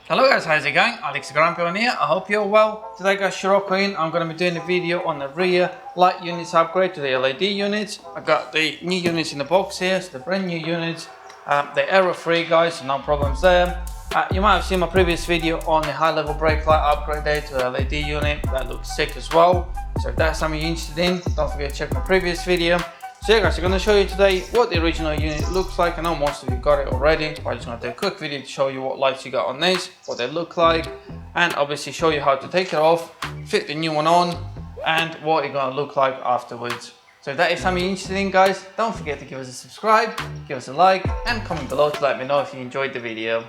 Hello guys, how's it going? AlexTheGrumpyOne here. I hope you're well. Today guys, Scirocco in. I'm going to be doing a video on the rear light units upgrade to the LED units. I got the new units in the box here, so the brand new units. They're error free guys, so no problems there. You might have seen my previous video on the high level brake light upgrade there to the LED unit. That looks sick as well. So if that's something you're interested in, don't forget to check my previous video. So yeah guys, I'm going to show you today what the original unit looks like. I know most of you got it already, but I just want to do a quick video to show you what lights you got on this, what they look like, and obviously show you how to take it off, fit the new one on, and what it's going to look like afterwards. So if that is something you're interested in guys, don't forget to give us a subscribe, give us a like, and comment below to let me know if you enjoyed the video.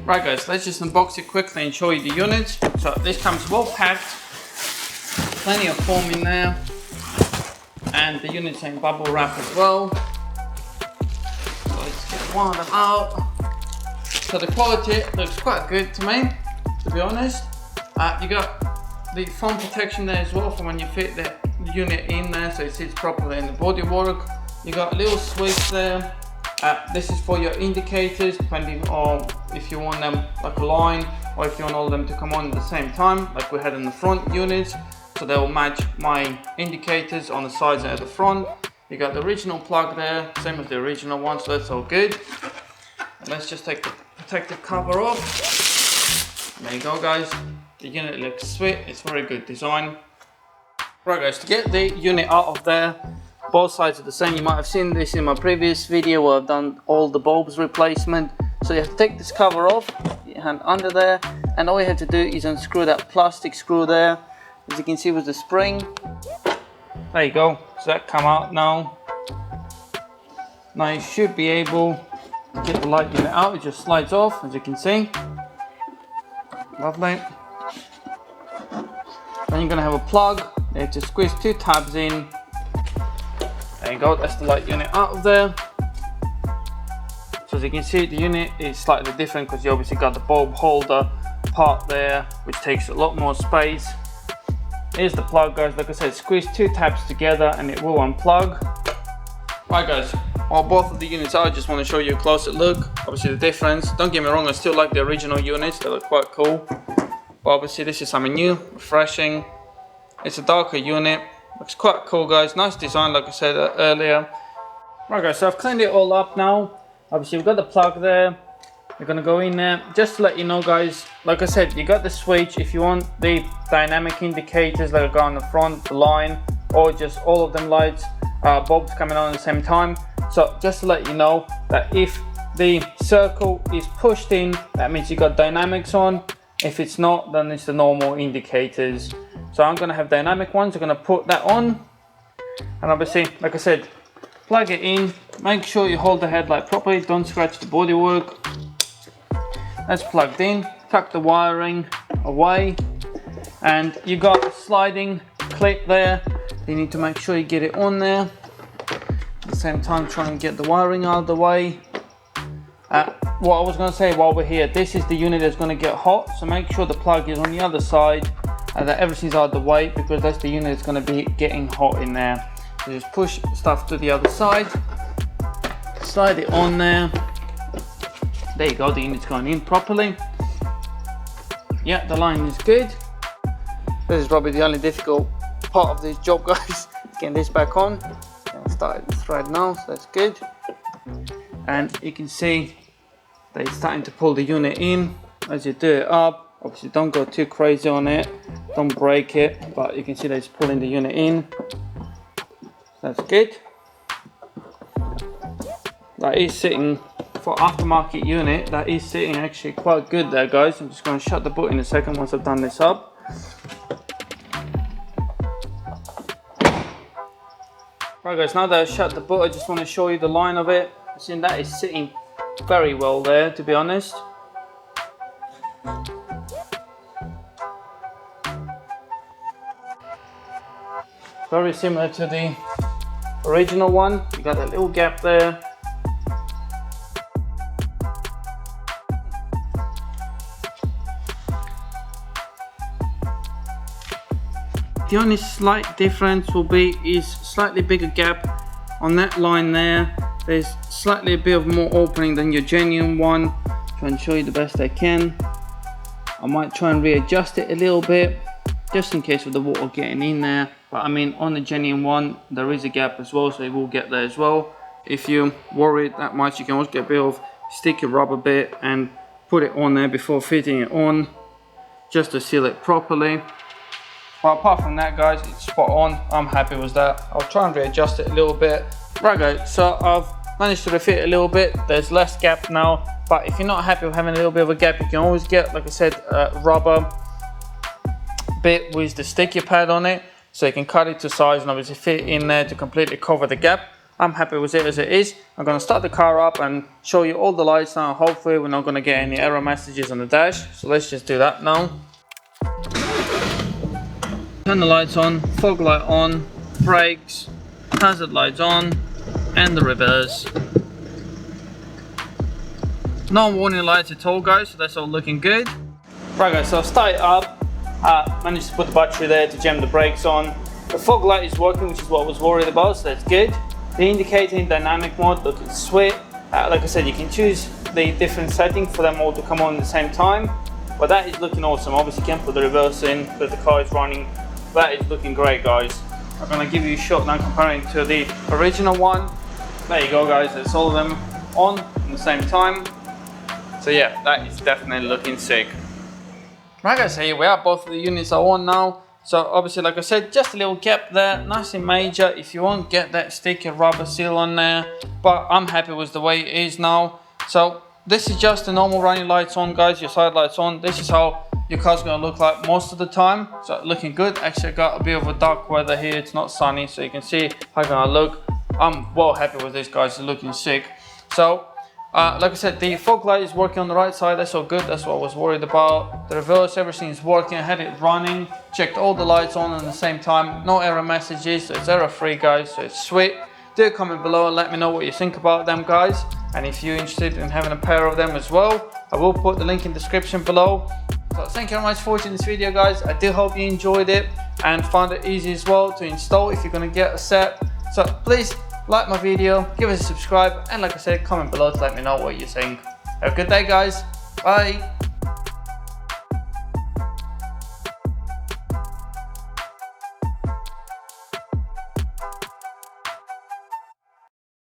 Right guys, let's just unbox it quickly and show you the units. So this comes well packed, plenty of foam in there. And the units are in bubble wrap as well. So let's get one of them out. So the quality looks quite good to me, to be honest. You got the foam protection there as well for when you fit the unit in there, so it sits properly in the bodywork. You got a little switch there. This is for your indicators, depending on if you want them like a line or if you want all of them to come on at the same time, like we had in the front units. So they will match my indicators on the sides and at the front. You got the original plug there, same as the original one, so that's all good. And let's just take the protective cover off. There you go guys. The unit looks sweet, it's very good design. Right guys, to get the unit out of there, both sides are the same. You might have seen this in my previous video where I've done all the bulbs replacement. So you have to take this cover off, your hand under there, and all you have to do is unscrew that plastic screw there. As you can see with the spring. There you go, so that come out now. Now you should be able to get the light unit out. It just slides off, as you can see. Lovely. Then you're going to have a plug. You have to squeeze two tabs in. There you go, that's the light unit out of there. So as you can see, the unit is slightly different because you obviously got the bulb holder part there, which takes a lot more space. Here's the plug guys, like I said, squeeze two tabs together and it will unplug. Right guys, while both of the units are, I just want to show you a closer look. Obviously the difference, don't get me wrong, I still like the original units, they look quite cool. But obviously this is something new, refreshing. It's a darker unit, looks quite cool guys, nice design like I said earlier. Right guys, so I've cleaned it all up now. Obviously we've got the plug there. We're gonna go in there. Just to let you know guys, like I said, you got the switch if you want the dynamic indicators that go on the front, the line, or just all of them lights, bulbs coming on at the same time. So just to let you know that if the circle is pushed in, that means you got dynamics on. If it's not, then it's the normal indicators. So I'm gonna have dynamic ones. I'm gonna put that on, and obviously, like I said, plug it in. Make sure you hold the headlight properly. Don't scratch the bodywork. That's plugged in, tuck the wiring away, and you got a sliding clip there. You need to make sure you get it on there. At the same time, try and get the wiring out of the way. What I was going to say while we're here, this is the unit that's going to get hot, so make sure the plug is on the other side and that everything's out of the way, because that's the unit that's going to be getting hot in there. So just push stuff to the other side, slide it on there. There you go, the unit's going in properly. Yeah, the line is good. This is probably the only difficult part of this job guys, getting this back on. I'll start the thread now, so that's good. And you can see that it's starting to pull the unit in as you do it up. Obviously don't go too crazy on it, don't break it, but you can see that it's pulling the unit in. That's good. That is sitting, for aftermarket unit, that is sitting actually quite good there guys. I'm just going to shut the boot in a second once I've done this up. Right guys, now that I've shut the boot, I just want to show you the line of it. I think that is sitting very well there, to be honest. Very similar to the original one. You got a little gap there. The only slight difference will be is slightly bigger gap on that line there. There's slightly a bit of more opening than your genuine one. try and show you the best I can. I might try and readjust it a little bit, just in case of the water getting in there. But I mean, on the genuine one, there is a gap as well, so it will get there as well. If you're worried that much, you can always get a bit of sticky rubber bit and put it on there before fitting it on, just to seal it properly. But apart from that, guys, it's spot on. I'm happy with that. I'll try and readjust it a little bit. Right, guys, so I've managed to refit it a little bit. There's less gap now, but if you're not happy with having a little bit of a gap, you can always get, like I said, a rubber bit with the sticky pad on it, so you can cut it to size and obviously fit in there to completely cover the gap. I'm happy with it as it is. I'm going to start the car up and show you all the lights now. Hopefully we're not going to get any error messages on the dash, so let's just do that now. Turn the lights on, fog light on, brakes, hazard lights on, and the reverse. No warning lights at all, guys, so that's all looking good. Right, guys, so I'll start it up. Managed to put the battery there to jam the brakes on. The fog light is working, which is what I was worried about, so that's good. The indicator in dynamic mode looking sweet. Like I said, you can choose the different settings for them all to come on at the same time, but that is looking awesome. Obviously you can put the reverse in because the car is running. That is looking great, guys. I'm gonna give you a shot now comparing to the original one. There you go, guys, there's all of them on at the same time. So yeah, that is definitely looking sick. Like I say, we are, both of the units are on now. So obviously, like I said, just a little gap there, nothing major. If you won't get that sticky rubber seal on there, but I'm happy with the way it is now. So this is just the normal running lights on, guys, your side lights on. This is how your car's gonna look like most of the time. So looking good. Actually, I got a bit of a dark weather here, it's not sunny, so you can see how it's gonna look. I'm well happy with this, guys, it's looking sick. So like I said, the fog light is working on the right side, that's all good, that's what I was worried about. The reverse, everything is working, I had it running, checked all the lights on at the same time, no error messages, so it's error free, guys, so it's sweet. Do comment below and let me know what you think about them, guys, and if you're interested in having a pair of them as well, I will put the link in the description below. So thank you very much for watching this video, guys. I do hope you enjoyed it and found it easy as well to install if you're going to get a set. So please like my video, give us a subscribe, and like I said, comment below to let me know what you think. Have a good day, guys. Bye.